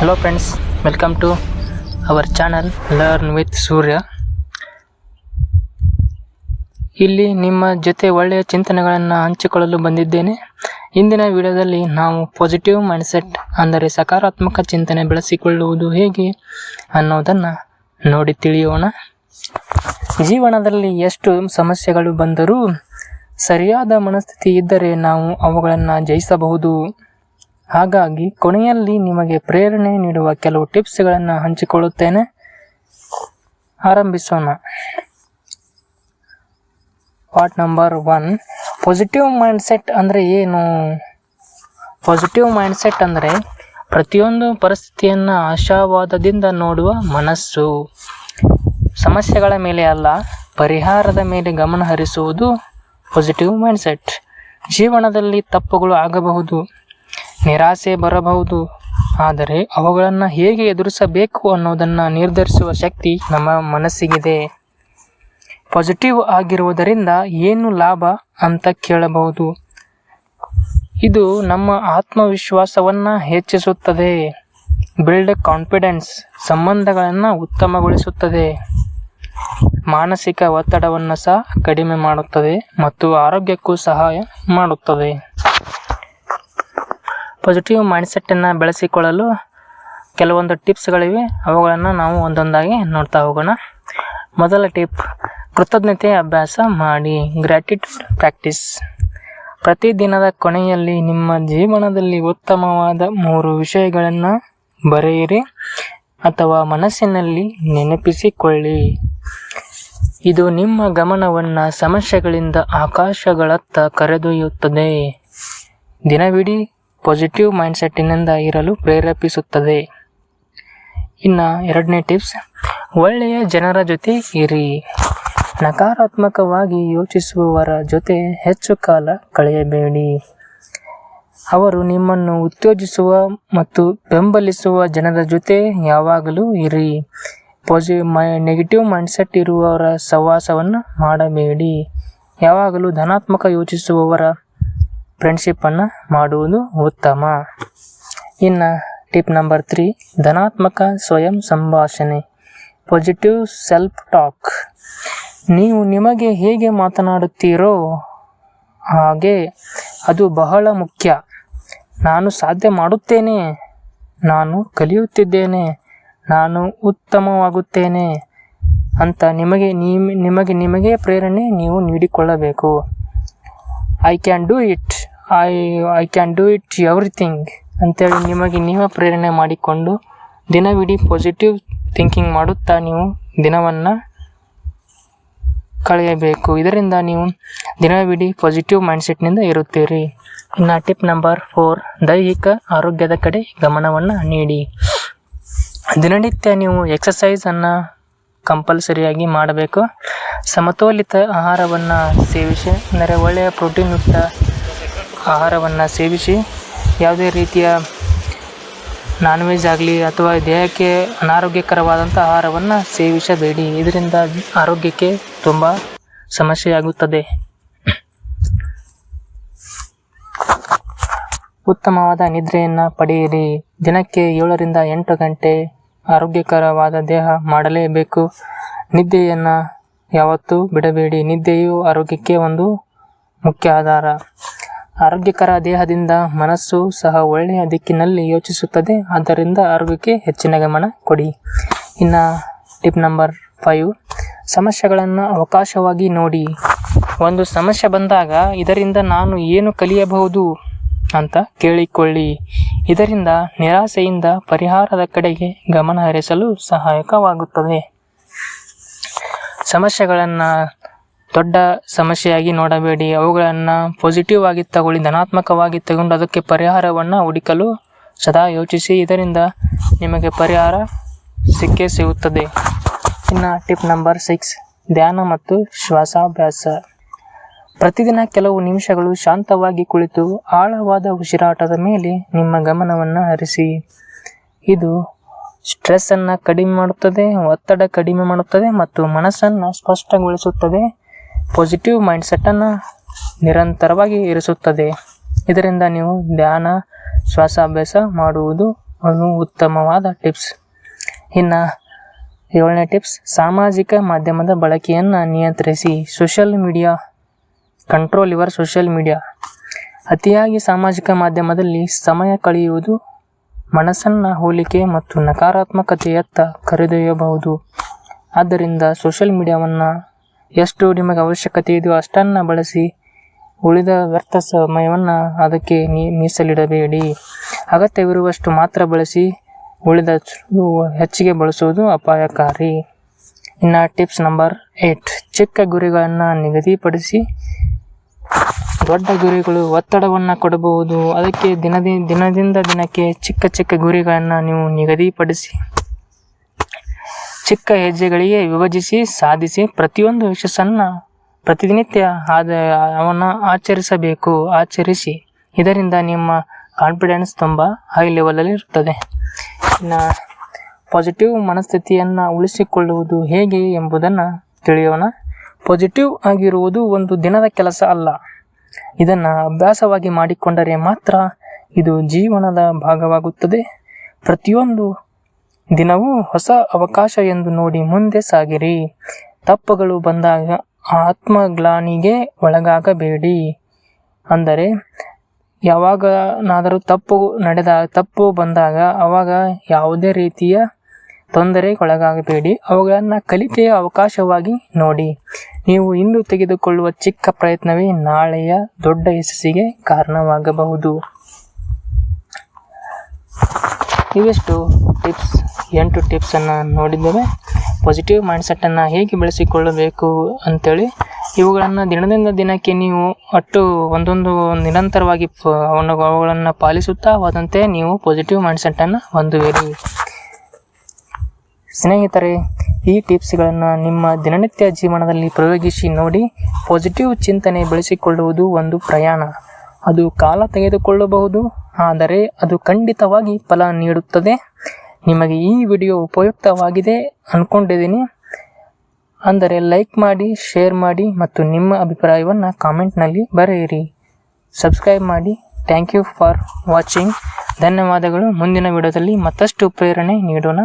Hello friends, welcome to our channel Learn with Surya. ಇಲ್ಲಿ ನಿಮ್ಮ ಜೊತೆ ಒಳ್ಳೆಯ ಚಿಂತನೆಗಳನ್ನು ಹಂಚಿಕೊಳ್ಳಲು ಬಂದಿದ್ದೇನೆ. ಇಂದಿನ ವಿಡಿಯೋದಲ್ಲಿ ನಾವು ಪಾಸಿಟಿವ್ ಮೈಂಡ್ಸೆಟ್ ಅಂದರೆ ಸಕಾರಾತ್ಮಕ ಚಿಂತನೆ ಬೆಳೆಸಿಕೊಳ್ಳುವುದು ಹೇಗೆ ಅನ್ನೋದನ್ನು ನೋಡಿ ತಿಳಿಯೋಣ. ಜೀವನದಲ್ಲಿ ಎಷ್ಟು ಸಮಸ್ಯೆಗಳು ಬಂದರೂ ಸರಿಯಾದ ಮನಸ್ಥಿತಿ ಇದ್ದರೆ ನಾವು ಅವುಗಳನ್ನು ಜಯಿಸಬಹುದು. ಹಾಗಾಗಿ ಕೊನೆಯಲ್ಲಿ ನಿಮಗೆ ಪ್ರೇರಣೆ ನೀಡುವ ಕೆಲವು ಟಿಪ್ಸ್ಗಳನ್ನು ಹಂಚಿಕೊಳ್ಳುತ್ತೇನೆ. ಆರಂಭಿಸೋಣ. ಪಾರ್ಟ್ ನಂಬರ್ 1, ಪಾಸಿಟಿವ್ ಮೈಂಡ್ಸೆಟ್ ಅಂದರೆ ಏನು? ಪಾಸಿಟಿವ್ ಮೈಂಡ್ಸೆಟ್ ಅಂದರೆ ಪ್ರತಿಯೊಂದು ಪರಿಸ್ಥಿತಿಯನ್ನು ಆಶಾವಾದದಿಂದ ನೋಡುವ ಮನಸ್ಸು. ಸಮಸ್ಯೆಗಳ ಮೇಲೆ ಅಲ್ಲ, ಪರಿಹಾರದ ಮೇಲೆ ಗಮನ ಹರಿಸುವುದು ಪಾಸಿಟಿವ್ ಮೈಂಡ್ಸೆಟ್. ಜೀವನದಲ್ಲಿ ತಪ್ಪುಗಳು ಆಗಬಹುದು, ನಿರಾಸೆ ಬರಬಹುದು, ಆದರೆ ಅವುಗಳನ್ನು ಹೇಗೆ ಎದುರಿಸಬೇಕು ಅನ್ನೋದನ್ನು ನಿರ್ಧರಿಸುವ ಶಕ್ತಿ ನಮ್ಮ ಮನಸ್ಸಿಗಿದೆ. ಪಾಸಿಟಿವ್ ಆಗಿರುವುದರಿಂದ ಏನು ಲಾಭ ಅಂತ ಕೇಳಬಹುದು. ಇದು ನಮ್ಮ ಆತ್ಮವಿಶ್ವಾಸವನ್ನು ಹೆಚ್ಚಿಸುತ್ತದೆ, ಬಿಲ್ಡ್ ಕಾನ್ಫಿಡೆನ್ಸ್, ಸಂಬಂಧಗಳನ್ನು ಉತ್ತಮಗೊಳಿಸುತ್ತದೆ, ಮಾನಸಿಕ ಒತ್ತಡವನ್ನು ಸಹ ಕಡಿಮೆ ಮಾಡುತ್ತದೆ ಮತ್ತು ಆರೋಗ್ಯಕ್ಕೂ ಸಹಾಯ ಮಾಡುತ್ತದೆ. ಪಾಸಿಟಿವ್ ಮೈಂಡ್ಸೆಟ್ಟನ್ನು ಬೆಳೆಸಿಕೊಳ್ಳಲು ಕೆಲವೊಂದು ಟಿಪ್ಸ್ಗಳಿವೆ. ಅವುಗಳನ್ನು ನಾವು ಒಂದೊಂದಾಗಿ ನೋಡ್ತಾ ಹೋಗೋಣ. ಮೊದಲ ಟಿಪ್, ಕೃತಜ್ಞತೆ ಅಭ್ಯಾಸ ಮಾಡಿ. Gratitude practice. ಪ್ರತಿದಿನದ ಕೊನೆಯಲ್ಲಿ ನಿಮ್ಮ ಜೀವನದಲ್ಲಿ ಉತ್ತಮವಾದ 3 ವಿಷಯಗಳನ್ನು ಬರೆಯಿರಿ ಅಥವಾ ಮನಸ್ಸಿನಲ್ಲಿ ನೆನಪಿಸಿಕೊಳ್ಳಿ. ಇದು ನಿಮ್ಮ ಗಮನವನ್ನು ಸಮಸ್ಯೆಗಳಿಂದ ಆಕಾಶಗಳತ್ತ ಕರೆದೊಯ್ಯುತ್ತದೆ. ದಿನವಿಡೀ ಪಾಸಿಟಿವ್ ಮೈಂಡ್ಸೆಟ್ಟಿನಿಂದ ಇರಲು ಪ್ರೇರೇಪಿಸುತ್ತದೆ. ಇನ್ನು 2ನೇ ಟಿಪ್ಸ್, ಒಳ್ಳೆಯ ಜನರ ಜೊತೆ ಇರಿ. ನಕಾರಾತ್ಮಕವಾಗಿ ಯೋಚಿಸುವವರ ಜೊತೆ ಹೆಚ್ಚು ಕಾಲ ಕಳೆಯಬೇಡಿ. ಅವರು ನಿಮ್ಮನ್ನು ಉತ್ತೇಜಿಸುವ ಮತ್ತು ಬೆಂಬಲಿಸುವ ಜನರ ಜೊತೆ ಯಾವಾಗಲೂ ಇರಿ. ನೆಗೆಟಿವ್ ಮೈಂಡ್ಸೆಟ್ ಇರುವವರ ಸಹವಾಸವನ್ನು ಮಾಡಬೇಡಿ. ಯಾವಾಗಲೂ ಧನಾತ್ಮಕ ಯೋಚಿಸುವವರ ಫ್ರೆಂಡ್ಶಿಪ್ಪನ್ನು ಮಾಡುವುದು ಉತ್ತಮ. ಇನ್ನು ಟಿಪ್ ನಂಬರ್ 3, ಧನಾತ್ಮಕ ಸ್ವಯಂ ಸಂಭಾಷಣೆ. Positive self talk. ನೀವು ನಿಮಗೆ ಹೇಗೆ ಮಾತನಾಡುತ್ತೀರೋ ಹಾಗೆ ಅದು ಬಹಳ ಮುಖ್ಯ. ನಾನು ಸಾಧ್ಯ ಮಾಡುತ್ತೇನೆ, ನಾನು ಕಲಿಯುತ್ತಿದ್ದೇನೆ, ನಾನು ಉತ್ತಮವಾಗುತ್ತೇನೆ ಅಂತ ನಿಮಗೆ ಪ್ರೇರಣೆ ನೀವು ನೀಡಿಕೊಳ್ಳಬೇಕು. I can do it everything ಅಂತೇಳಿ ನಿಮಗೆ ಪ್ರೇರಣೆ ಮಾಡಿಕೊಂಡು ದಿನವಿಡೀ ಪಾಸಿಟಿವ್ ಥಿಂಕಿಂಗ್ ಮಾಡುತ್ತಾ ನೀವು ದಿನವನ್ನು ಕಳೆಯಬೇಕು. ಇದರಿಂದ ನೀವು ದಿನವಿಡೀ ಪಾಸಿಟಿವ್ ಮೈಂಡ್ಸೆಟ್ನಿಂದ ಇರುತ್ತೀರಿ. ಇನ್ನು ಟಿಪ್ ನಂಬರ್ 4, ದೈಹಿಕ ಆರೋಗ್ಯದ ಕಡೆ ಗಮನವನ್ನು ನೀಡಿ. ದಿನನಿತ್ಯ ನೀವು ಎಕ್ಸಸೈಸನ್ನು ಕಂಪಲ್ಸರಿಯಾಗಿ ಮಾಡಬೇಕು. ಸಮತೋಲಿತ ಆಹಾರವನ್ನು ಸೇವಿಸಿ, ಅಂದರೆ ಒಳ್ಳೆಯ ಪ್ರೋಟೀನ್ಯುಕ್ತ ಆಹಾರವನ್ನು ಸೇವಿಸಿ. ಯಾವುದೇ ರೀತಿಯ ನಾನ್ ವೆಜ್ ಆಗಲಿ ಅಥವಾ ದೇಹಕ್ಕೆ ಅನಾರೋಗ್ಯಕರವಾದಂಥ ಆಹಾರವನ್ನು ಸೇವಿಸಬೇಡಿ. ಇದರಿಂದ ಆರೋಗ್ಯಕ್ಕೆ ತುಂಬ ಸಮಸ್ಯೆಯಾಗುತ್ತದೆ. ಉತ್ತಮವಾದ ನಿದ್ರೆಯನ್ನು ಪಡೆಯಿರಿ. ದಿನಕ್ಕೆ 7 ರಿಂದ 8 ಗಂಟೆ ಆರೋಗ್ಯಕರವಾದ ದೇಹ ಮಾಡಲೇಬೇಕು. ನಿದ್ದೆಯನ್ನು ಯಾವತ್ತೂ ಬಿಡಬೇಡಿ. ನಿದ್ದೆಯು ಆರೋಗ್ಯಕ್ಕೆ ಒಂದು ಮುಖ್ಯ ಆಧಾರ. ಆರೋಗ್ಯಕರ ದೇಹದಿಂದ ಮನಸ್ಸು ಸಹ ಒಳ್ಳೆಯ ದಿಕ್ಕಿನಲ್ಲಿ ಯೋಚಿಸುತ್ತದೆ. ಆದ್ದರಿಂದ ಆರೋಗ್ಯಕ್ಕೆ ಹೆಚ್ಚಿನ ಗಮನ ಕೊಡಿ. ಇನ್ನು ಟಿಪ್ ನಂಬರ್ 5, ಸಮಸ್ಯೆಗಳನ್ನು ಅವಕಾಶವಾಗಿ ನೋಡಿ. ಒಂದು ಸಮಸ್ಯೆ ಬಂದಾಗ ಇದರಿಂದ ನಾನು ಏನು ಕಲಿಯಬಹುದು ಅಂತ ಕೇಳಿಕೊಳ್ಳಿ. ಇದರಿಂದ ನಿರಾಸೆಯಿಂದ ಪರಿಹಾರದ ಕಡೆಗೆ ಗಮನ ಹರಿಸಲು ಸಹಾಯಕವಾಗುತ್ತದೆ. ಸಮಸ್ಯೆಗಳನ್ನು ದೊಡ್ಡ ಸಮಸ್ಯೆಯಾಗಿ ನೋಡಬೇಡಿ. ಅವುಗಳನ್ನು ಪಾಸಿಟಿವ್ ಆಗಿ ತಗೊಳ್ಳಿ, ಧನಾತ್ಮಕವಾಗಿ ತಗೊಂಡು ಅದಕ್ಕೆ ಪರಿಹಾರವನ್ನು ಹುಡುಕಲು ಸದಾ ಯೋಚಿಸಿ. ಇದರಿಂದ ನಿಮಗೆ ಪರಿಹಾರ ಸಿಕ್ಕೇ ಸಿಗುತ್ತದೆ. ಇನ್ನು ಟಿಪ್ ನಂಬರ್ 6, ಧ್ಯಾನ ಮತ್ತು ಶ್ವಾಸಾಭ್ಯಾಸ. ಪ್ರತಿದಿನ ಕೆಲವು ನಿಮಿಷಗಳು ಶಾಂತವಾಗಿ ಕುಳಿತು ಆಳವಾದ ಉಸಿರಾಟದ ಮೇಲೆ ನಿಮ್ಮ ಗಮನವನ್ನು ಹರಿಸಿ. ಇದು ಸ್ಟ್ರೆಸ್ಸನ್ನು ಕಡಿಮೆ ಮಾಡುತ್ತದೆ, ಒತ್ತಡ ಕಡಿಮೆ ಮಾಡುತ್ತದೆ ಮತ್ತು ಮನಸ್ಸನ್ನು ಸ್ಪಷ್ಟಗೊಳಿಸುತ್ತದೆ. ಪಾಸಿಟಿವ್ ಮೈಂಡ್ಸೆಟ್ಟನ್ನು ನಿರಂತರವಾಗಿ ಇರಿಸುತ್ತದೆ. ಇದರಿಂದ ನೀವು ಧ್ಯಾನ ಶ್ವಾಸಾಭ್ಯಾಸ ಮಾಡುವುದು ಒಂದು ಉತ್ತಮವಾದ ಟಿಪ್ಸ್. ಇನ್ನು 7ನೇ ಟಿಪ್ಸ್, ಸಾಮಾಜಿಕ ಮಾಧ್ಯಮದ ಬಳಕೆಯನ್ನು ನಿಯಂತ್ರಿಸಿ. Social media control your social media. ಅತಿಯಾಗಿ ಸಾಮಾಜಿಕ ಮಾಧ್ಯಮದಲ್ಲಿ ಸಮಯ ಕಳೆಯುವುದು ಮನಸ್ಸನ್ನು ಹೋಲಿಕೆ ಮತ್ತು ನಕಾರಾತ್ಮಕತೆಯತ್ತ ಕರೆದೊಯ್ಯಬಹುದು. ಆದ್ದರಿಂದ ಸೋಷಿಯಲ್ ಮೀಡಿಯಾವನ್ನು ಎಷ್ಟು ನಿಮಗೆ ಅವಶ್ಯಕತೆ ಇದೆಯೋ ಅಷ್ಟನ್ನು ಬಳಸಿ, ಉಳಿದ ವ್ಯರ್ಥ ಸಮಯವನ್ನು ಅದಕ್ಕೆ ಮೀಸಲಿಡಬೇಡಿ. ಅಗತ್ಯವಿರುವಷ್ಟು ಮಾತ್ರ ಬಳಸಿ, ಉಳಿದ ಹೆಚ್ಚಿಗೆ ಬಳಸುವುದು ಅಪಾಯಕಾರಿ. ಇನ್ನು ಟಿಪ್ಸ್ ನಂಬರ್ 8, ಚಿಕ್ಕ ಗುರಿಗಳನ್ನು ನಿಗದಿಪಡಿಸಿ. ದೊಡ್ಡ ಗುರಿಗಳು ಒತ್ತಡವನ್ನು ಕೊಡಬಹುದು. ಅದಕ್ಕೆ ದಿನದಿಂದ ದಿನಕ್ಕೆ ಚಿಕ್ಕ ಗುರಿಗಳನ್ನು ನೀವು ನಿಗದಿಪಡಿಸಿ, ಚಿಕ್ಕ ಹೆಜ್ಜೆಗಳಿಗೆ ವಿಭಜಿಸಿ ಸಾಧಿಸಿ. ಪ್ರತಿಯೊಂದು ಯಶಸ್ಸನ್ನು ಪ್ರತಿನಿತ್ಯ ಆಚರಿಸಿ. ಇದರಿಂದ ನಿಮ್ಮ ಕಾನ್ಫಿಡೆನ್ಸ್ ತುಂಬ ಹೈ ಲೆವೆಲಲ್ಲಿ ಇರುತ್ತದೆ. ಇನ್ನು ಪಾಸಿಟಿವ್ ಮನಸ್ಥಿತಿಯನ್ನು ಉಳಿಸಿಕೊಳ್ಳುವುದು ಹೇಗೆ ಎಂಬುದನ್ನು ತಿಳಿಯೋಣ. ಪಾಸಿಟಿವ್ ಆಗಿರುವುದು ಒಂದು ದಿನದ ಕೆಲಸ ಅಲ್ಲ. ಇದನ್ನು ಅಭ್ಯಾಸವಾಗಿ ಮಾಡಿಕೊಂಡರೆ ಮಾತ್ರ ಇದು ಜೀವನದ ಭಾಗವಾಗುತ್ತದೆ. ಪ್ರತಿಯೊಂದು ದಿನವೂ ಹೊಸ ಅವಕಾಶ ಎಂದು ನೋಡಿ ಮುಂದೆ ಸಾಗಿರಿ. ತಪ್ಪುಗಳು ಬಂದಾಗ ಆತ್ಮಗ್ಲಾನಿಗೆ ಒಳಗಾಗಬೇಡಿ. ಅಂದರೆ ಯಾವಾಗನಾದರೂ ತಪ್ಪು ಬಂದಾಗ ಅವಾಗ ಯಾವುದೇ ರೀತಿಯ ತೊಂದರೆಗೊಳಗಾಗಬೇಡಿ. ಅವುಗಳನ್ನು ಕಲಿಕೆಯ ಅವಕಾಶವಾಗಿ ನೋಡಿ. ನೀವು ಇಂದು ತೆಗೆದುಕೊಳ್ಳುವ ಚಿಕ್ಕ ಪ್ರಯತ್ನವೇ ನಾಳೆಯ ದೊಡ್ಡ ಯಶಸ್ಸಿಗೆ ಕಾರಣವಾಗಬಹುದು. ಇವೆಷ್ಟು ಟಿಪ್ಸ್, 8 ಟಿಪ್ಸನ್ನು ನೋಡಿದ್ದೇವೆ. ಪಾಸಿಟಿವ್ ಮೈಂಡ್ಸೆಟ್ಟನ್ನು ಹೇಗೆ ಬೆಳೆಸಿಕೊಳ್ಳಬೇಕು ಅಂಥೇಳಿ ಇವುಗಳನ್ನು ದಿನದಿಂದ ದಿನಕ್ಕೆ ನೀವು ಒಂದೊಂದು ನಿರಂತರವಾಗಿ ಅವುಗಳನ್ನು ಪಾಲಿಸುತ್ತಾ ಹೋದಂತೆ ನೀವು ಪಾಸಿಟಿವ್ ಮೈಂಡ್ಸೆಟ್ಟನ್ನು ಹೊಂದುವಿರಿ. ಸ್ನೇಹಿತರೆ, ಈ ಟಿಪ್ಸ್ಗಳನ್ನು ನಿಮ್ಮ ದಿನನಿತ್ಯ ಜೀವನದಲ್ಲಿ ಪ್ರಯೋಗಿಸಿ ನೋಡಿ. ಪಾಸಿಟಿವ್ ಚಿಂತನೆ ಬೆಳೆಸಿಕೊಳ್ಳುವುದು ಒಂದು ಪ್ರಯಾಣ. ಅದು ಕಾಲ ತೆಗೆದುಕೊಳ್ಳಬಹುದು, ಆದರೆ ಅದು ಖಂಡಿತವಾಗಿ ಫಲ ನೀಡುತ್ತದೆ. ನಿಮಗೆ ಈ ವಿಡಿಯೋ ಉಪಯುಕ್ತವಾಗಿದೆ ಅಂದ್ಕೊಂಡಿದ್ದೀನಿ. ಅಂದರೆ ಲೈಕ್ ಮಾಡಿ, ಶೇರ್ ಮಾಡಿ ಮತ್ತು ನಿಮ್ಮ ಅಭಿಪ್ರಾಯವನ್ನು ಕಾಮೆಂಟ್ನಲ್ಲಿ ಬರೆಯಿರಿ. ಸಬ್ಸ್ಕ್ರೈಬ್ ಮಾಡಿ. Thank you for watching. ಧನ್ಯವಾದಗಳು. ಮುಂದಿನ ವಿಡಿಯೋದಲ್ಲಿ ಮತ್ತಷ್ಟು ಪ್ರೇರಣೆ ನೀಡೋಣ.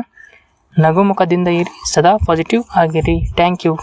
ನಗುಮುಖದಿಂದ ಇರಿ, ಸದಾ ಪಾಸಿಟಿವ್ ಆಗಿರಿ. Thank you.